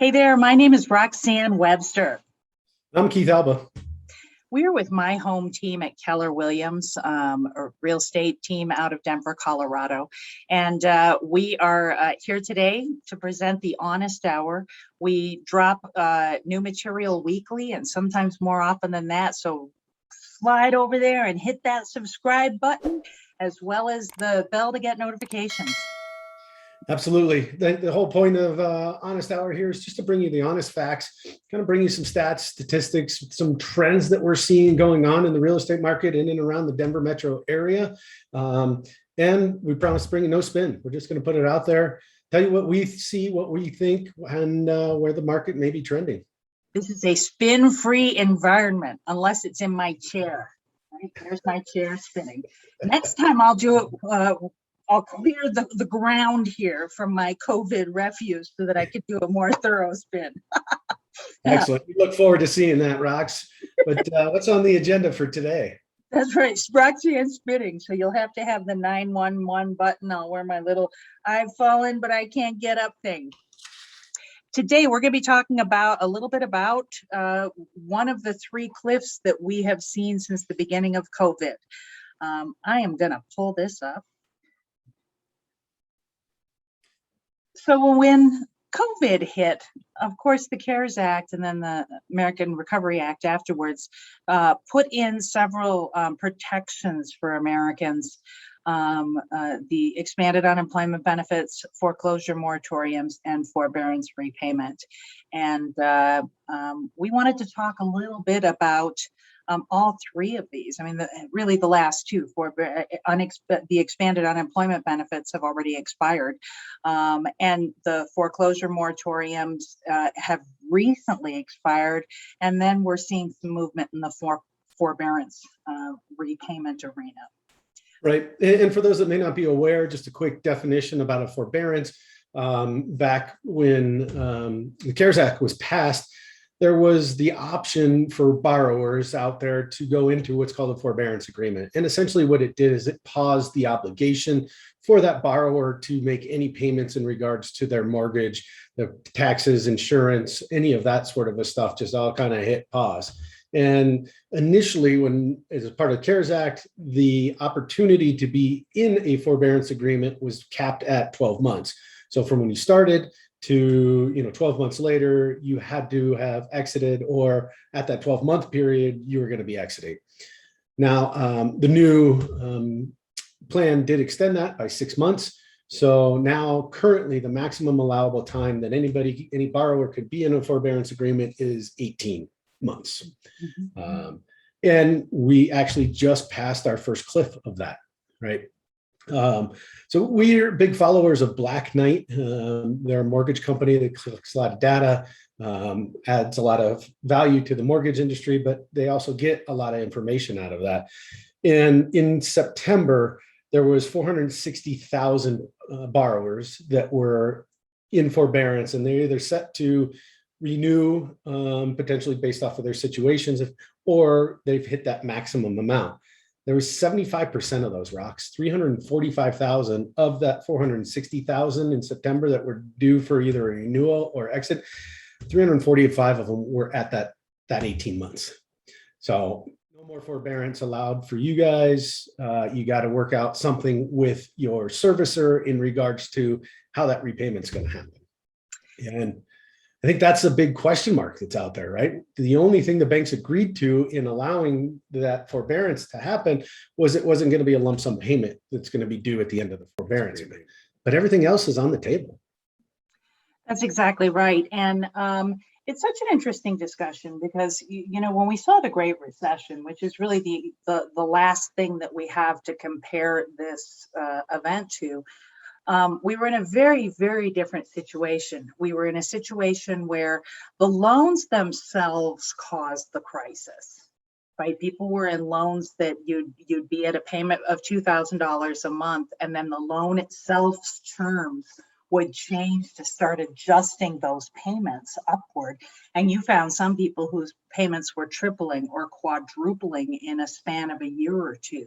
Hey there, my name is Roxane Webster. I'm Keith Alba. We're with my home team at Keller Williams, a real estate team out of Denver, Colorado. And we are here today to present the Honest Hour. We drop new material weekly and sometimes more often than that. So slide over there and hit that subscribe button as well as the bell to get notifications. Absolutely. The whole point of Honest Hour here is just to bring you the honest facts, kind of bring you some stats, statistics, some trends that we're seeing going on in the real estate market in and around the Denver metro area. And we promise to bring you no spin. We're just going to put it out there, tell you what we see, what we think, and where the market may be trending. This is a spin-free environment, unless it's in my chair. Right? There's my chair spinning. Next time I'll do it. I'll clear the ground here from my COVID refuse so that I could do a more thorough spin. Excellent. We look forward to seeing that, Rox. But what's on the agenda for today? That's right, Roxane and spinning. So you'll have to have the 911 button. I'll wear my little "I've fallen but I can't get up" thing. Today we're going to be talking about a little bit about one of the three cliffs that we have seen since the beginning of COVID. I am going to pull this up. So when COVID hit, of course, the CARES Act and then the American Recovery Act afterwards put in several protections for Americans. The expanded unemployment benefits, foreclosure moratoriums, and forbearance repayment. And we wanted to talk a little bit about all three of these. I mean, really the last two, the expanded unemployment benefits have already expired. And the foreclosure moratoriums have recently expired. And then we're seeing some movement in the forbearance repayment arena. Right. And for those that may not be aware, just a quick definition about a forbearance. Back when the CARES Act was passed, there was the option for borrowers out there to go into what's called a forbearance agreement. And essentially what it did is it paused the obligation for that borrower to make any payments in regards to their mortgage, the taxes, insurance, any of that sort of a stuff, just all kind of hit pause. And initially, when as a part of the CARES Act, the opportunity to be in a forbearance agreement was capped at 12 months. So from when you started to 12 months later, you had to have exited, or at that 12-month period, you were going to be exiting. Now, the new plan did extend that by 6 months. So now currently the maximum allowable time that any borrower could be in a forbearance agreement is 18 months. Mm-hmm. And we actually just passed our first cliff of that, right? So we're big followers of Black Knight. They're a mortgage company that collects a lot of data, adds a lot of value to the mortgage industry, but they also get a lot of information out of that. And in September, there was 460,000 borrowers that were in forbearance, and they're either set to renew potentially based off of their situations, or they've hit that maximum amount. There was 75% of those, Rox, 345,000 of that 460,000 in September that were due for either a renewal or exit. 345 of them were at that 18 months. So no more forbearance allowed for you guys. You got to work out something with your servicer in regards to how that repayment's going to happen. And I think that's a big question mark that's out there, right? The only thing the banks agreed to in allowing that forbearance to happen was it wasn't going to be a lump sum payment that's going to be due at the end of the forbearance. But everything else is on the table. That's exactly right. And it's such an interesting discussion because, when we saw the Great Recession, which is really the last thing that we have to compare this event to, we were in a very, very different situation. We were in a situation where the loans themselves caused the crisis, right? People were in loans that you'd be at a payment of $2,000 a month, and then the loan itself's terms would change to start adjusting those payments upward. And you found some people whose payments were tripling or quadrupling in a span of a year or two.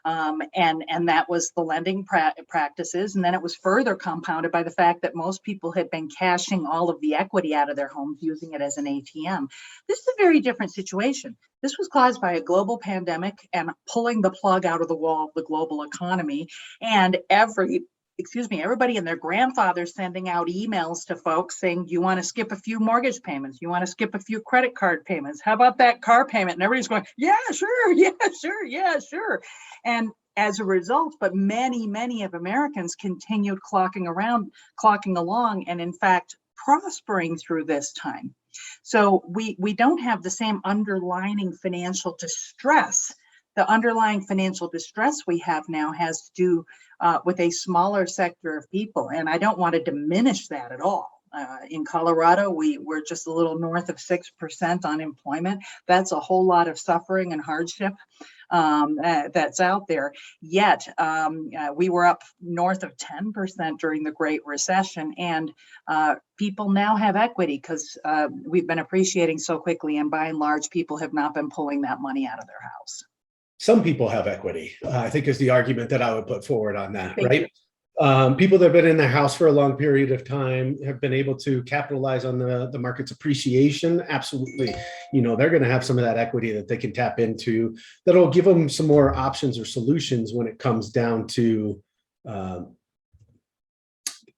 And that was the lending practices. And then it was further compounded by the fact that most people had been cashing all of the equity out of their homes, using it as an ATM. This is a very different situation. This was caused by a global pandemic and pulling the plug out of the wall of the global economy, and everybody and their grandfather sending out emails to folks saying, you want to skip a few mortgage payments? You want to skip a few credit card payments? How about that car payment? And everybody's going, yeah, sure, yeah, sure, yeah, sure. And as a result, but many of Americans continued clocking along, and in fact, prospering through this time. So we don't have the same underlying financial distress. The underlying financial distress we have now has to do with a smaller sector of people. And I don't want to diminish that at all. In Colorado, we're just a little north of 6% unemployment. That's a whole lot of suffering and hardship that's out there. Yet we were up north of 10% during the Great Recession, and people now have equity because we've been appreciating so quickly, and by and large, people have not been pulling that money out of their house. Some people have equity, I think, is the argument that I would put forward on that, Thank right? you. People that have been in their house for a long period of time have been able to capitalize on the market's appreciation. Absolutely. They're going to have some of that equity that they can tap into that'll give them some more options or solutions when it comes down to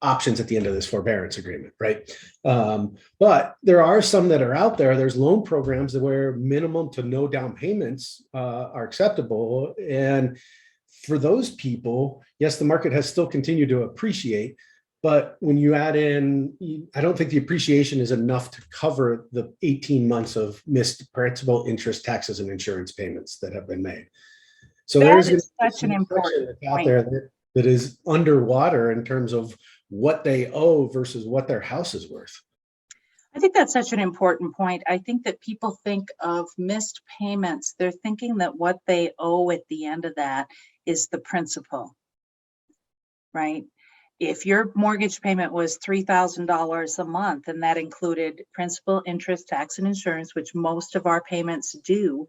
options at the end of this forbearance agreement, right? But there are some that are out there. There's loan programs where minimum to no down payments are acceptable. And for those people, yes, the market has still continued to appreciate, but when you add in, I don't think the appreciation is enough to cover the 18 months of missed principal, interest, taxes, and insurance payments that have been made. So there's such an important out there that is underwater in terms of what they owe versus what their house is worth. I think that's such an important point. I think that people think of missed payments. They're thinking that what they owe at the end of that is the principal, right? If your mortgage payment was $3,000 a month, and that included principal, interest, tax, and insurance, which most of our payments do,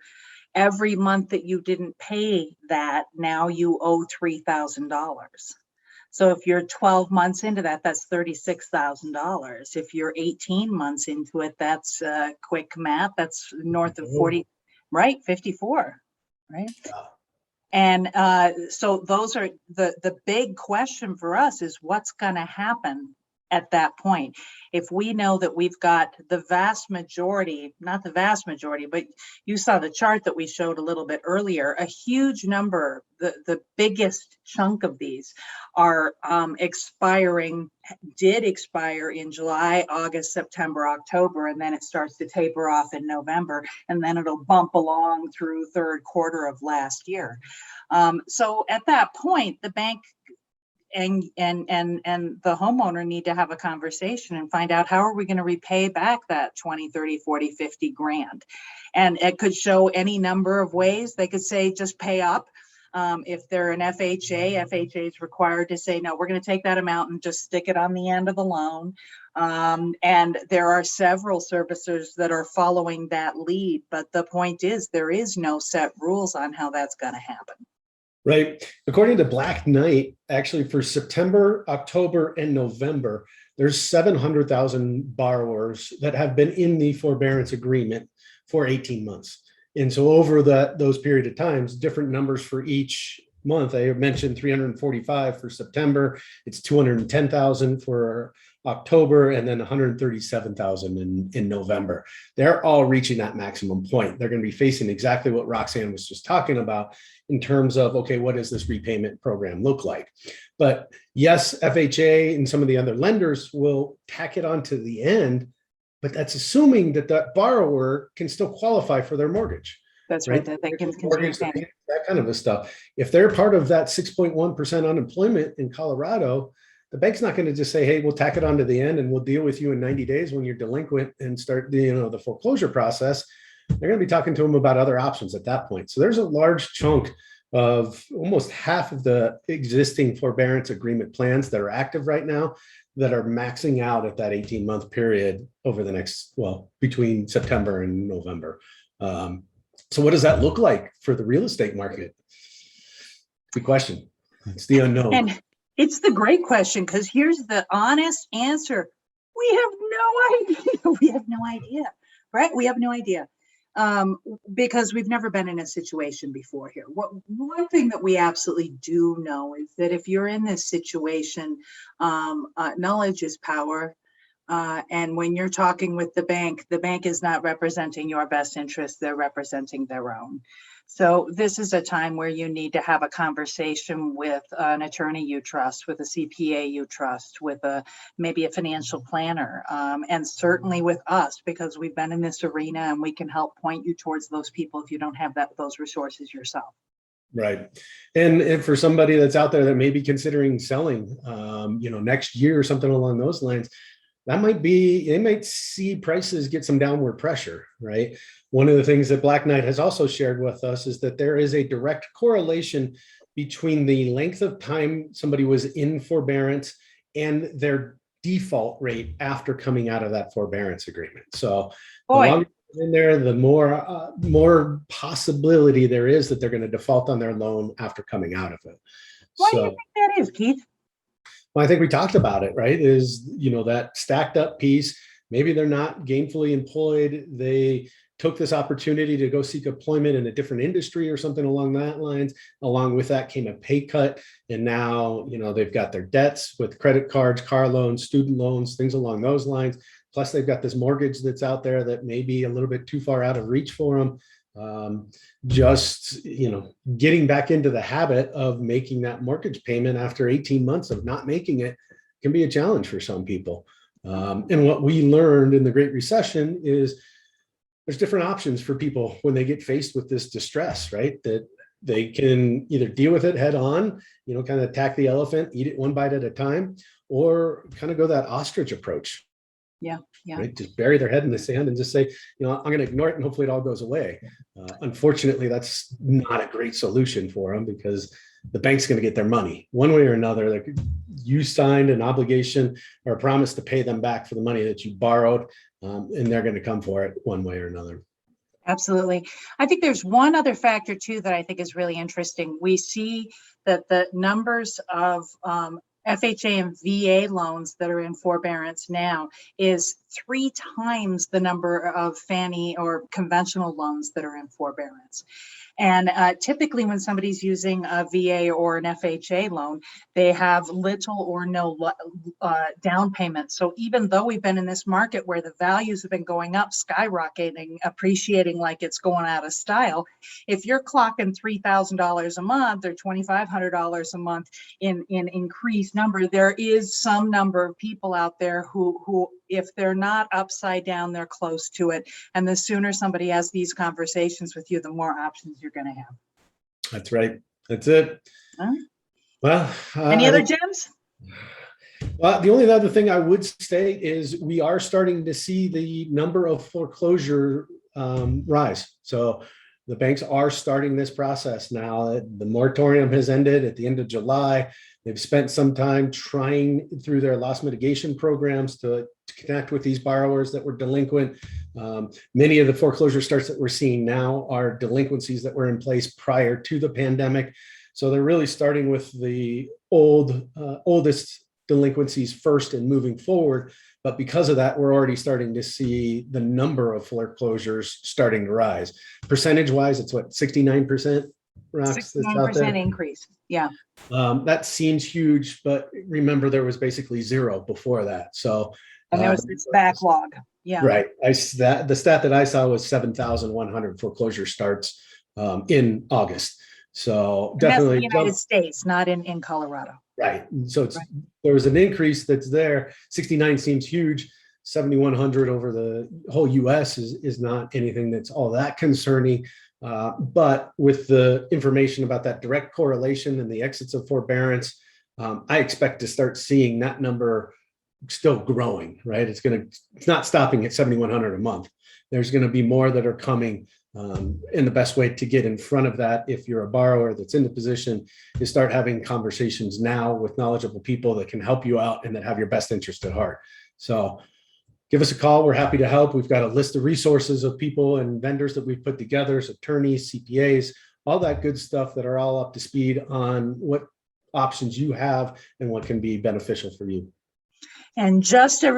every month that you didn't pay that, now you owe $3,000. So if you're 12 months into that, that's $36,000. If you're 18 months into it, that's quick math. That's north of 40, right? 54, right? And so those are the big question for us is what's going to happen at that point. If we know that we've got the vast majority, not the vast majority, but you saw the chart that we showed a little bit earlier, a huge number, the biggest chunk of these are did expire in July, August, September, October, and then it starts to taper off in November, and then it'll bump along through third quarter of last year. So at that point, the bank and the homeowner need to have a conversation and find out how are we going to repay back that 20, 30, 40, 50 grand. And it could show any number of ways. They could say, just pay up. If they're an FHA is required to say, no, we're going to take that amount and just stick it on the end of the loan. And there are several servicers that are following that lead. But the point is, there is no set rules on how that's going to happen. Right. According to Black Knight, actually for September, October, and November, there's 700,000 borrowers that have been in the forbearance agreement for 18 months. And so over those period of times, different numbers for each month. I mentioned 345 for September. It's 210,000 for October, and then 137,000 in November. They're all reaching that maximum point. They're going to be facing exactly what Roxane was just talking about in terms of, okay, what does this repayment program look like? But yes, FHA and some of the other lenders will tack it on to the end, but that's assuming that that borrower can still qualify for their mortgage. That's right. That they can continue paying. That kind of a stuff. If they're part of that 6.1% unemployment in Colorado, the bank's not going to just say, hey, we'll tack it on to the end and we'll deal with you in 90 days when you're delinquent and start the foreclosure process. They're going to be talking to them about other options at that point. So there's a large chunk of almost half of the existing forbearance agreement plans that are active right now that are maxing out at that 18-month period over the next, well, between September and November. So what does that look like for the real estate market? Good question. It's the unknown. And it's the great question, because here's the honest answer. We have no idea. We have no idea, right? We have no idea. Because we've never been in a situation before here. One thing that we absolutely do know is that if you're in this situation, knowledge is power. And when you're talking with the bank is not representing your best interest, they're representing their own. So this is a time where you need to have a conversation with an attorney you trust, with a CPA you trust, with maybe a financial planner, and certainly with us, because we've been in this arena and we can help point you towards those people if you don't have those resources yourself. Right. And for somebody that's out there that may be considering selling, next year or something along those lines, that might be, they might see prices get some downward pressure, right? One of the things that Black Knight has also shared with us is that there is a direct correlation between the length of time somebody was in forbearance and their default rate after coming out of that forbearance agreement. So the longer you're in there, the more possibility there is that they're going to default on their loan after coming out of it. Why do you think that is, Keith? Well, I think we talked about it, right? Is, that stacked up piece. Maybe they're not gainfully employed. They took this opportunity to go seek employment in a different industry or something along that lines. Along with that came a pay cut. And now, they've got their debts with credit cards, car loans, student loans, things along those lines. Plus they've got this mortgage that's out there that may be a little bit too far out of reach for them. Getting back into the habit of making that mortgage payment after 18 months of not making it can be a challenge for some people. And what we learned in the Great Recession is there's different options for people when they get faced with this distress, right? That they can either deal with it head on, kind of attack the elephant, eat it one bite at a time, or kind of go that ostrich approach. Yeah. Right? Just bury their head in the sand and just say, I'm going to ignore it and hopefully it all goes away. Unfortunately, that's not a great solution for them, because the bank's going to get their money one way or another. You signed an obligation or a promise to pay them back for the money that you borrowed, and they're going to come for it one way or another. Absolutely. I think there's one other factor too that I think is really interesting. We see that the numbers of FHA and VA loans that are in forbearance now is 3 times the number of Fannie or conventional loans that are in forbearance. And typically when somebody's using a VA or an FHA loan, they have little or no down payment. So even though we've been in this market where the values have been going up, skyrocketing, appreciating like it's going out of style, if you're clocking $3,000 a month or $2,500 a month in increased number, there is some number of people out there who if they're not upside down, they're close to it. And the sooner somebody has these conversations with you, the more options you're going to have. That's right. That's it. Well, any other gems? Well, the only other thing I would say is we are starting to see the number of foreclosure rise. So the banks are starting this process now. The moratorium has ended at the end of July. They've spent some time trying through their loss mitigation programs to connect with these borrowers that were delinquent. Many of the foreclosure starts that we're seeing now are delinquencies that were in place prior to the pandemic. So they're really starting with the oldest delinquencies first and moving forward. But because of that, we're already starting to see the number of foreclosures starting to rise. Percentage wise, it's what, 69%? 69% increase. Yeah. That seems huge, but remember there was basically 0 before that. So and there was this backlog. Yeah. Right. The stat that I saw was 7,100 foreclosure starts in August. So definitely that's the United States, not in Colorado. Right. So there was an increase that's there. 69 seems huge. 7,100 over the whole US is not anything that's all that concerning. But with the information about that direct correlation and the exits of forbearance, I expect to start seeing that number still growing, right? It's not stopping at 7,100 a month. There's going to be more that are coming And the best way to get in front of that, if you're a borrower that's in the position, is start having conversations now with knowledgeable people that can help you out and that have your best interest at heart. So give us a call. We're happy to help. We've got a list of resources of people and vendors that we've put together, so attorneys, CPAs, all that good stuff that are all up to speed on what options you have and what can be beneficial for you. And just a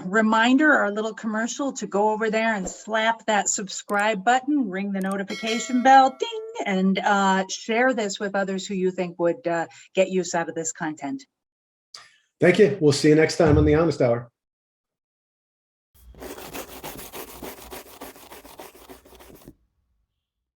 reminder, our little commercial, to go over there and slap that subscribe button, ring the notification bell, ding, and share this with others who you think would get use out of this content. Thank you. We'll see you next time on the Honest Hour.